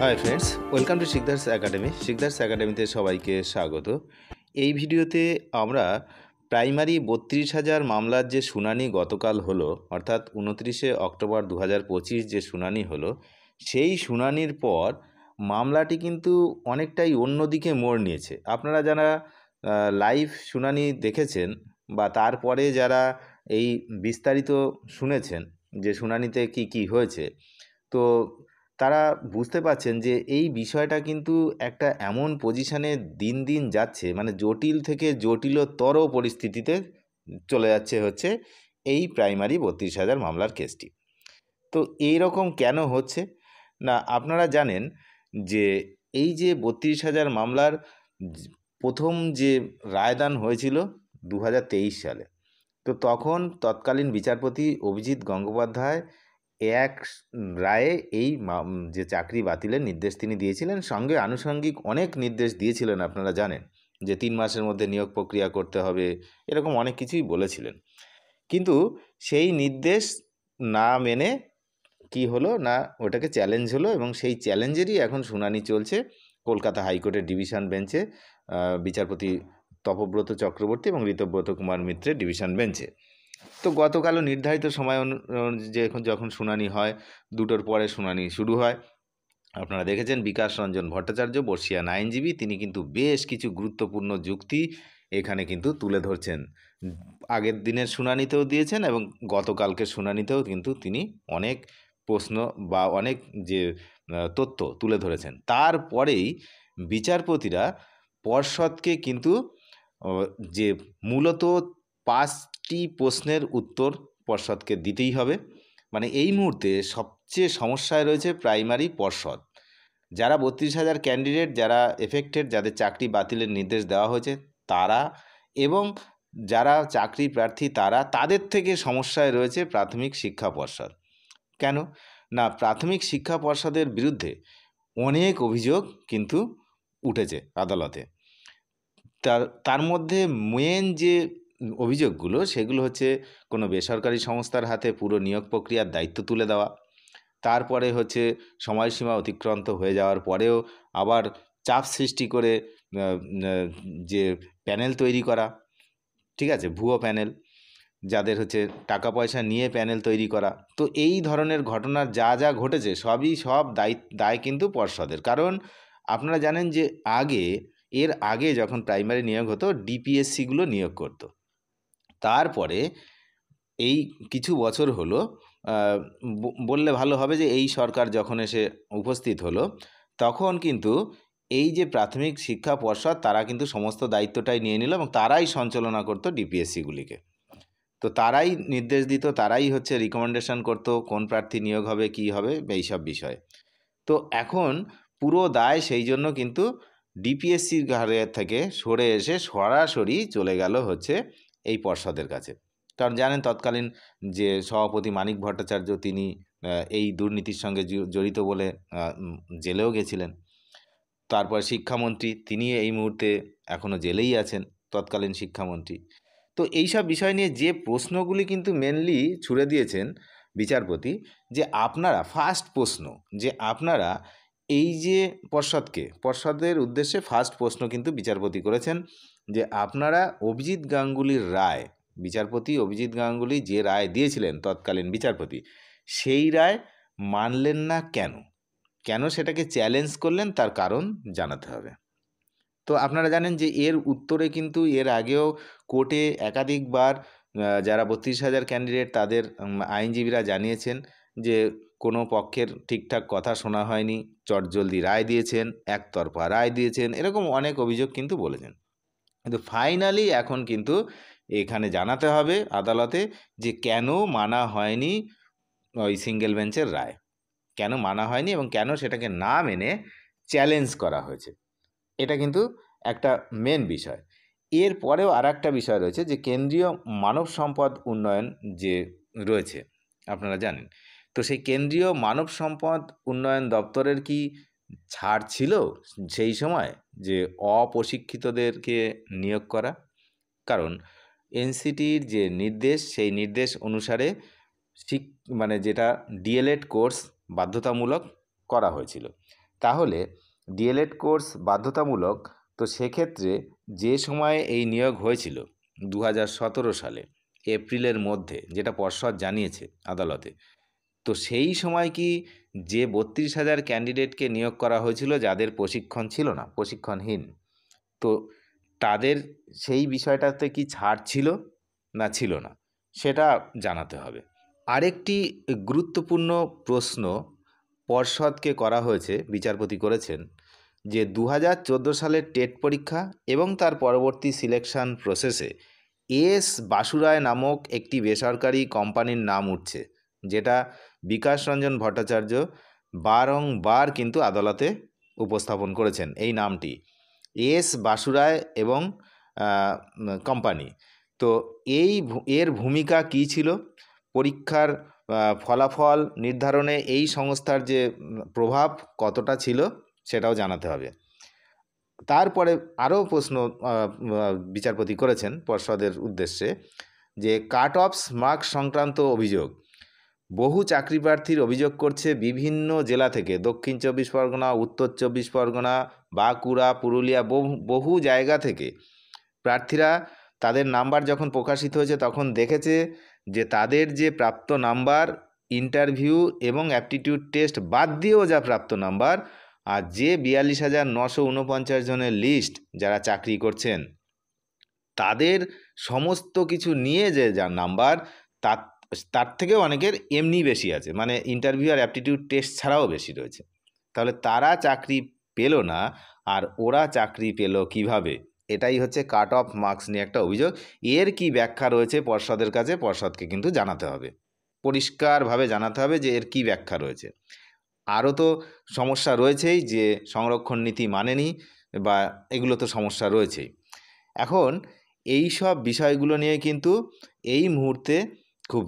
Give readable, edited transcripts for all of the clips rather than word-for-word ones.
Hi friends, welcome to Sikdar's academy. Sikdar's একাডেমিতে সবাইকে স্বাগত। এই ভিডিওতে আমরা প্রাইমারি 32,000 মামলার যে শুনানি গতকাল হলো, অর্থাৎ 29শে অক্টোবর 2025 যে শুনানি হলো, সেই শুনানির পর মামলাটি কিন্তু অনেকটাই অন্যদিকে মোড় নিয়েছে। আপনারা যারা লাইভ শুনানি দেখেছেন বা তারপরে যারা এই বিস্তারিত শুনেছেন যে শুনানিতে কি কি হয়েছে, তো তারা বুঝতে পারছেন যে এই বিষয়টা কিন্তু একটা এমন পজিশানে দিন দিন যাচ্ছে, মানে জটিল থেকে জটিলতর পরিস্থিতিতে চলে যাচ্ছে হচ্ছে এই প্রাইমারি 32,000 মামলার কেসটি। তো এই রকম কেন হচ্ছে না, আপনারা জানেন যে এই যে 32,000 মামলার প্রথম যে রায়দান হয়েছিল 2023 সালে, তো তখন তৎকালীন বিচারপতি অভিজিৎ গঙ্গোপাধ্যায় এক রায়ে এই যে চাকরি বাতিলের নির্দেশ তিনি দিয়েছিলেন, সঙ্গে আনুষঙ্গিক অনেক নির্দেশ দিয়েছিলেন। আপনারা জানেন যে 3 মাসের মধ্যে নিয়োগ প্রক্রিয়া করতে হবে, এরকম অনেক কিছুই বলেছিলেন। কিন্তু সেই নির্দেশ না মেনে কি হলো না, ওটাকে চ্যালেঞ্জ হলো এবং সেই চ্যালেঞ্জেরই এখন শুনানি চলছে কলকাতা হাইকোর্টের ডিভিশন বেঞ্চে, বিচারপতি তপব্রত চক্রবর্তী এবং ঋতব্রত কুমার মিত্রের ডিভিশন বেঞ্চে। তো গতকালও নির্ধারিত সময় যখন শুনানি হয়, 2টোর পরে শুনানি শুরু হয়। আপনারা দেখেছেন বিকাশ রঞ্জন ভট্টাচার্য, বর্ষিয়ান আইনজীবী, তিনি কিন্তু বেশ কিছু গুরুত্বপূর্ণ যুক্তি এখানে কিন্তু তুলে ধরছেন। আগের দিনের শুনানিতেও দিয়েছেন এবং গতকালকের শুনানিতেও কিন্তু তিনি অনেক প্রশ্ন বা অনেক যে তথ্য তুলে ধরেছেন। তারপরেই বিচারপতিরা পর্ষদকে কিন্তু যে মূলত 5টি প্রশ্নের উত্তর পর্ষদকে দিতেই হবে। মানে এই মুহূর্তে সবচেয়ে সমস্যায় রয়েছে প্রাইমারি পর্ষদ। যারা 32,000 ক্যান্ডিডেট, যারা এফেক্টেড, যাদের চাকরি বাতিলের নির্দেশ দেওয়া হয়েছে তারা, এবং যারা চাকরি প্রার্থী তারা, তাদের থেকে সমস্যায় রয়েছে প্রাথমিক শিক্ষা পর্ষদ। কেন না, প্রাথমিক শিক্ষা পর্ষদের বিরুদ্ধে অনেক অভিযোগ কিন্তু উঠেছে আদালতে। তার মধ্যে মেন যে অভিযোগগুলো, সেগুলো হচ্ছে কোনো বেসরকারি সংস্থার হাতে পুরো নিয়োগ প্রক্রিয়ার দায়িত্ব তুলে দেওয়া, তারপরে হচ্ছে সময়সীমা অতিক্রান্ত হয়ে যাওয়ার পরেও আবার চাপ সৃষ্টি করে যে প্যানেল তৈরি করা, ঠিক আছে, ভুয়ো প্যানেল, যাদের হচ্ছে টাকা পয়সা নিয়ে প্যানেল তৈরি করা। তো এই ধরনের ঘটনার যা যা ঘটেছে সব দায় কিন্তু পর্ষদের। কারণ আপনারা জানেন যে এর আগে যখন প্রাইমারি নিয়োগ হতো, ডিপিএসসিগুলো নিয়োগ করত। তারপরে এই কিছু বছর হলো, বললে ভালো হবে যে এই সরকার যখন এসে উপস্থিত হলো, তখন কিন্তু এই যে প্রাথমিক শিক্ষা পর্ষদ তারা কিন্তু সমস্ত দায়িত্বটাই নিয়ে নিল এবং তারাই সঞ্চালনা করতো ডিপিএসসিগুলিকে। তো তারাই নির্দেশ দিত, তারাই হচ্ছে রিকমেন্ডেশন করতো কোন প্রার্থী নিয়োগ হবে, কি হবে, এইসব বিষয়ে। তো এখন পুরো দায় সেই জন্য কিন্তু ডিপিএসসির ঘাড়ে থেকে সরে এসে সরাসরি চলে গেল হচ্ছে এই পর্ষদের কাছে। কারণ জানেন তৎকালীন যে সভাপতি মানিক ভট্টাচার্য, তিনি এই দুর্নীতির সঙ্গে জড়িত বলে জেলেও গেছিলেন। তারপর শিক্ষামন্ত্রী, তিনি এই মুহূর্তে এখনও জেলেই আছেন, তৎকালীন শিক্ষামন্ত্রী। তো এইসব বিষয় নিয়ে যে প্রশ্নগুলি কিন্তু মেনলি ছুড়ে দিয়েছেন বিচারপতি, যে আপনারা ফার্স্ট প্রশ্ন, যে আপনারা এই যে পর্ষদের উদ্দেশ্যে ফার্স্ট প্রশ্ন কিন্তু বিচারপতি করেছেন যে আপনারা অভিজিৎ গাঙ্গুলির রায়, বিচারপতি অভিজিৎ গাঙ্গুলি যে রায় দিয়েছিলেন তৎকালীন বিচারপতি, সেই রায় মানলেন না কেন, কেন সেটাকে চ্যালেঞ্জ করলেন, তার কারণ জানাতে হবে। তো আপনারা জানেন যে এর উত্তরে কিন্তু এর আগেও কোর্টে একাধিকবার যারা 32,000 ক্যান্ডিডেট তাদের আইনজীবীরা জানিয়েছেন যে কোনো পক্ষের ঠিকঠাক কথা শোনা হয়নি, চটজলদি রায় দিয়েছেন, একতরফা রায় দিয়েছেন, এরকম অনেক অভিযোগ কিন্তু বলেছেন। কিন্তু ফাইনালি এখন কিন্তু এখানে জানাতে হবে আদালতে যে কেন মানা হয়নি ওই সিঙ্গেল বেঞ্চের রায়, কেন মানা হয়নি এবং কেন সেটাকে না মেনে চ্যালেঞ্জ করা হয়েছে। এটা কিন্তু একটা মেন বিষয়। এর পরেও আর একটা বিষয় রয়েছে যে কেন্দ্রীয় মানব সম্পদ উন্নয়ন যে রয়েছে, আপনারা জানেন, তো সেই কেন্দ্রীয় মানব সম্পদ উন্নয়ন দপ্তরের কি ছাড় ছিল সেই সময় যে অপ্রশিক্ষিতদেরকে নিয়োগ করা? কারণ এনসিটির যে নির্দেশ, সেই নির্দেশ অনুসারে মানে যেটা ডিএলএড কোর্স বাধ্যতামূলক করা হয়েছিল। তাহলে ডিএলএড কোর্স বাধ্যতামূলক। তো সেক্ষেত্রে যে সময়ে এই নিয়োগ হয়েছিল 2017 সালে এপ্রিলের মধ্যে, যেটা পর্ষদ জানিয়েছে আদালতে, তো সেই সময় কি যে 32,000 ক্যান্ডিডেটকে নিয়োগ করা হয়েছিল যাদের প্রশিক্ষণ ছিল না, প্রশিক্ষণহীন, তো তাদের সেই বিষয়টাতে কি ছাড় ছিল না ছিল না, সেটা জানাতে হবে। আরেকটি গুরুত্বপূর্ণ প্রশ্ন পর্ষদকে করা হয়েছে, বিচারপতি করেছেন, যে 2014 সালের টেট পরীক্ষা এবং তার পরবর্তী সিলেকশন প্রসেসে এস বাসুরায় নামক একটি বেসরকারি কোম্পানির নাম উঠছে, যেটা বিকাশ রঞ্জন ভট্টাচার্য বারংবার কিন্তু আদালতে উপস্থাপন করেছেন এই নামটি, এস বাসুরায় এবং কোম্পানি। তো এর ভূমিকা কী ছিল, পরীক্ষার ফলাফল নির্ধারণে এই সংস্থার যে প্রভাব কতটা ছিল সেটাও জানাতে হবে। তারপরে আরও প্রশ্ন বিচারপতি করেছেন পর্ষদের উদ্দেশ্যে, যে কাট অফস মার্কস সংক্রান্ত অভিযোগ। বহু চাকরি প্রার্থীর অভিযোগ করছে বিভিন্ন জেলা থেকে, দক্ষিণ 24 পরগনা, উত্তর 24 পরগনা, বাঁকুড়া, পুরুলিয়া, বহু জায়গা থেকে প্রার্থীরা তাদের নাম্বার যখন প্রকাশিত হয়েছে তখন দেখেছে যে তাদের যে প্রাপ্ত নাম্বার, ইন্টারভিউ এবং অ্যাপটিটিউড টেস্ট বাদ দিয়েও যা প্রাপ্ত নাম্বার, আর যে 42,949 জনের লিস্ট যারা চাকরি করছেন তাদের সমস্ত কিছু নিয়ে যে যা নাম্বার, তার থেকেও অনেকের এমনি বেশি আছে, মানে ইন্টারভিউ আর অ্যাপটিটিউড টেস্ট ছাড়াও বেশি রয়েছে। তাহলে তারা চাকরি পেল না, আর ওরা চাকরি পেল কিভাবে? এটাই হচ্ছে কাট অফ মার্কস নিয়ে একটা অভিযোগ। এর কি ব্যাখ্যা রয়েছে পর্ষদের কাছে, পর্ষদকে কিন্তু জানাতে হবে, পরিষ্কারভাবে জানাতে হবে যে এর কি ব্যাখ্যা রয়েছে। আরও তো সমস্যা রয়েছেই, যে সংরক্ষণ নীতি মানেনি, বা এগুলো তো সমস্যা রয়েছেই। এখন এই সব বিষয়গুলো নিয়ে কিন্তু এই মুহূর্তে খুব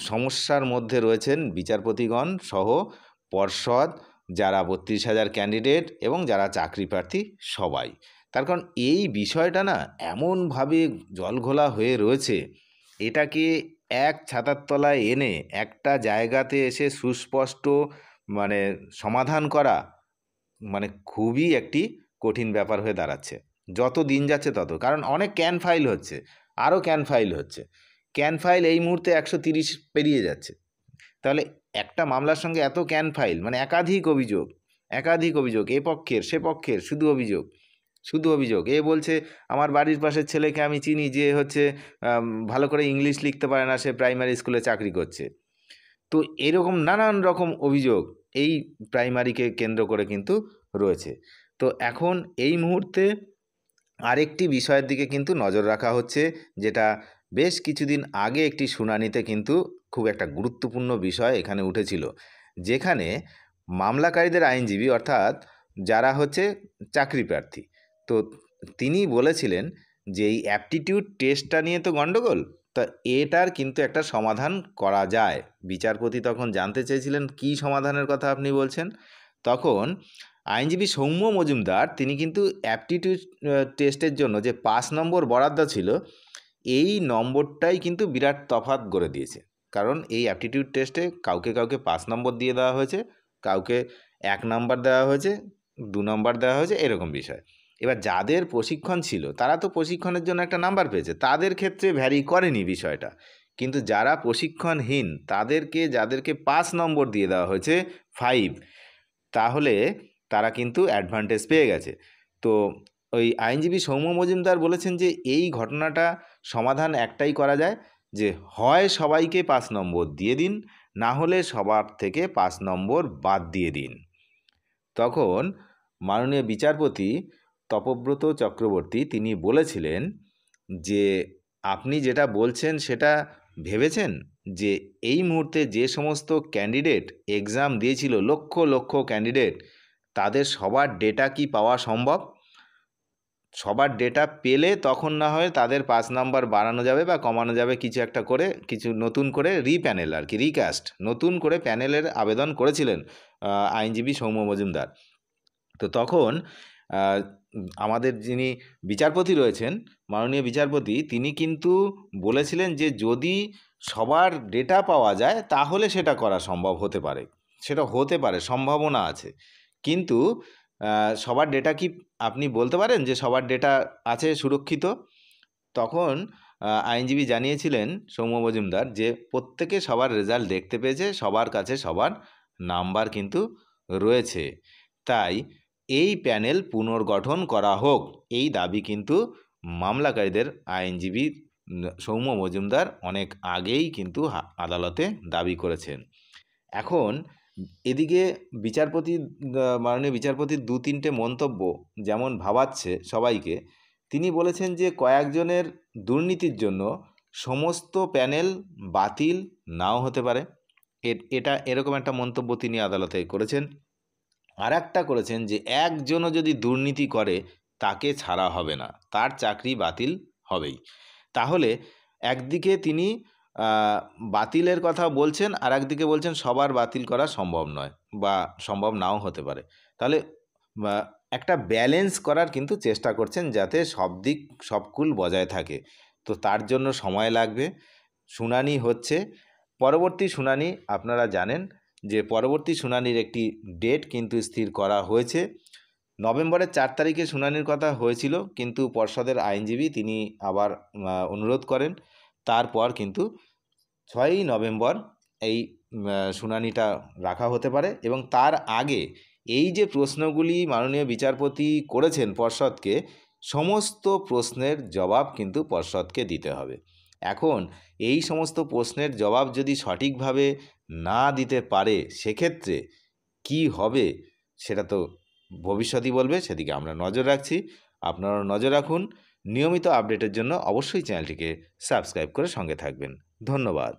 সমস্যার মধ্যে রয়েছেন বিচারপতিগণ সহ পর্ষদ, যারা 32,000 ক্যান্ডিডেট এবং যারা চাকরি প্রার্থী সবাই। তার কারণ এই বিষয়টা না এমনভাবে জলঘোলা হয়ে রয়েছে, এটাকে এক ছাতার তলায় এনে একটা জায়গাতে এসে সুস্পষ্ট মানে সমাধান করা মানে খুবই একটি কঠিন ব্যাপার হয়ে দাঁড়াচ্ছে যত দিন যাচ্ছে তত। কারণ অনেক ক্যান ফাইল হচ্ছে, আরও ক্যান ফাইল হচ্ছে, ক্যান ফাইল এই মুহূর্তে 130 পেরিয়ে যাচ্ছে। তাহলে একটা মামলার সঙ্গে এত ক্যান ফাইল, মানে একাধিক অভিযোগ, একাধিক অভিযোগ, এ পক্ষের সে পক্ষের, শুধু অভিযোগ, শুধু অভিযোগ। এ বলছে আমার বাড়ির পাশের ছেলেকে আমি চিনি, যে হচ্ছে ভালো করে ইংলিশ লিখতে পারে না, সে প্রাইমারি স্কুলে চাকরি করছে। তো এরকম নানান রকম অভিযোগ এই প্রাইমারিকে কেন্দ্র করে কিন্তু রয়েছে। তো এখন এই মুহূর্তে আরেকটি বিষয়ের দিকে কিন্তু নজর রাখা হচ্ছে, যেটা বেশ কিছুদিন আগে একটি শুনানিতে কিন্তু খুব একটা গুরুত্বপূর্ণ বিষয় এখানে উঠেছিল, যেখানে মামলাকারীদের আইনজীবী, অর্থাৎ যারা হচ্ছে চাকরি প্রার্থী, তো তিনি বলেছিলেন যে এই অ্যাপটিটিউড টেস্টটা নিয়ে তো গণ্ডগোল, তা এটার কিন্তু একটা সমাধান করা যায়। বিচারপতি তখন জানতে চেয়েছিলেন কী সমাধানের কথা আপনি বলছেন। তখন আইনজীবী সৌম্য মজুমদার তিনি কিন্তু অ্যাপটিটিউড টেস্টের জন্য যে 5 নম্বর বরাদ্দ ছিল, এই নম্বরটাই কিন্তু বিরাট তফাৎ করে দিয়েছে। কারণ এই অ্যাপটিটিউড টেস্টে কাউকে কাউকে 5 নম্বর দিয়ে দেওয়া হয়েছে, কাউকে 1 নম্বর দেওয়া হয়েছে, 2 নম্বর দেওয়া হয়েছে, এরকম বিষয়। এবার যাদের প্রশিক্ষণ ছিল তারা তো প্রশিক্ষণের জন্য একটা নাম্বার পেয়েছে, তাদের ক্ষেত্রে ভ্যারি করেনি বিষয়টা। কিন্তু যারা প্রশিক্ষণহীন তাদেরকে, যাদেরকে 5 নম্বর দিয়ে দেওয়া হয়েছে 5, তাহলে তারা কিন্তু অ্যাডভান্টেজ পেয়ে গেছে। তো ওই আইনজীবী সৌম্য মজুমদার বলেছেন যে এই ঘটনাটা সমাধান একটাই করা যায়, যে হয় সবাইকে 5 নম্বর দিয়ে দিন, না হলে সবার থেকে 5 নম্বর বাদ দিয়ে দিন। তখন মাননীয় বিচারপতি তপব্রত চক্রবর্তী তিনি বলেছিলেন যে আপনি যেটা বলছেন সেটা ভেবেছেন, যে এই মুহূর্তে যে সমস্ত ক্যান্ডিডেট এক্সাম দিয়েছিল, লক্ষ লক্ষ ক্যান্ডিডেট, তাদের সবার ডেটা কি পাওয়া সম্ভব? সবার ডেটা পেলে তখন না হয় তাদের 5 নাম্বার বাড়ানো যাবে বা কমানো যাবে, কিছু একটা করে, কিছু নতুন করে রিপ্যানেল আর কি, রিকাস্ট, নতুন করে প্যানেলের আবেদন করেছিলেন আইনজীবী সৌম্য মজুমদার। তো তখন আমাদের যিনি বিচারপতি রয়েছেন, মাননীয় বিচারপতি, তিনি কিন্তু বলেছিলেন যে যদি সবার ডেটা পাওয়া যায় তাহলে সেটা করা সম্ভব হতে পারে, সেটা হতে পারে, সম্ভাবনা আছে। কিন্তু সবার ডেটা কি আপনি বলতে পারেন যে সবার ডেটা আছে সুরক্ষিত? তখন আইনজীবী জানিয়েছিলেন সৌম্য মজুমদার যে প্রত্যেকে সবার রেজাল্ট দেখতে পেয়েছে, সবার কাছে সবার নাম্বার কিন্তু রয়েছে। তাই এই প্যানেল পুনর্গঠন করা হোক, এই দাবি কিন্তু মামলাকারীদের আইনজীবী সৌম্য মজুমদার অনেক আগেই কিন্তু আদালতে দাবি করেছেন। এখন এদিকে মাননীয় বিচারপতির 2-3টে মন্তব্য যেমন ভাবাচ্ছে সবাইকে। তিনি বলেছেন যে কয়েকজনের দুর্নীতির জন্য সমস্ত প্যানেল বাতিল নাও হতে পারে। এটা এরকম একটা মন্তব্য তিনি আদালতে করেছেন। আর একটা করেছেন যে একজনও যদি দুর্নীতি করে তাকে ছাড়া হবে না, তার চাকরি বাতিল হবেই। তাহলে একদিকে তিনি বাতিলের কথা বলছেন, আর একদিকে বলছেন সবার বাতিল করা সম্ভব নয় বা সম্ভব নাও হতে পারে। তাহলে একটা ব্যালেন্স করার কিন্তু চেষ্টা করছেন যাতে সব দিক সবকুল বজায় থাকে। তো তার জন্য সময় লাগবে। শুনানি হচ্ছে, পরবর্তী শুনানি আপনারা জানেন যে পরবর্তী শুনানির একটি ডেট কিন্তু স্থির করা হয়েছে। নভেম্বরের 4 তারিখে শুনানির কথা হয়েছিল, কিন্তু পর্ষদের আইনজীবী তিনি আবার অনুরোধ করেন। তারপর কিন্তু 6ই নভেম্বর এই শুনানিটা রাখা হতে পারে। এবং তার আগে এই যে প্রশ্নগুলি মাননীয় বিচারপতি করেছেন পর্ষদকে, সমস্ত প্রশ্নের জবাব কিন্তু পর্ষদকে দিতে হবে। এখন এই সমস্ত প্রশ্নের জবাব যদি সঠিকভাবে না দিতে পারে সেক্ষেত্রে কি হবে সেটা তো ভবিষ্যতই বলবে, সেদিকে আমরা নজর রাখছি। আপনারা নজর রাখুন। নিয়মিত আপডেটের জন্য অবশ্যই চ্যানেলটিকে সাবস্ক্রাইব করে সঙ্গে থাকবেন। ধন্যবাদ।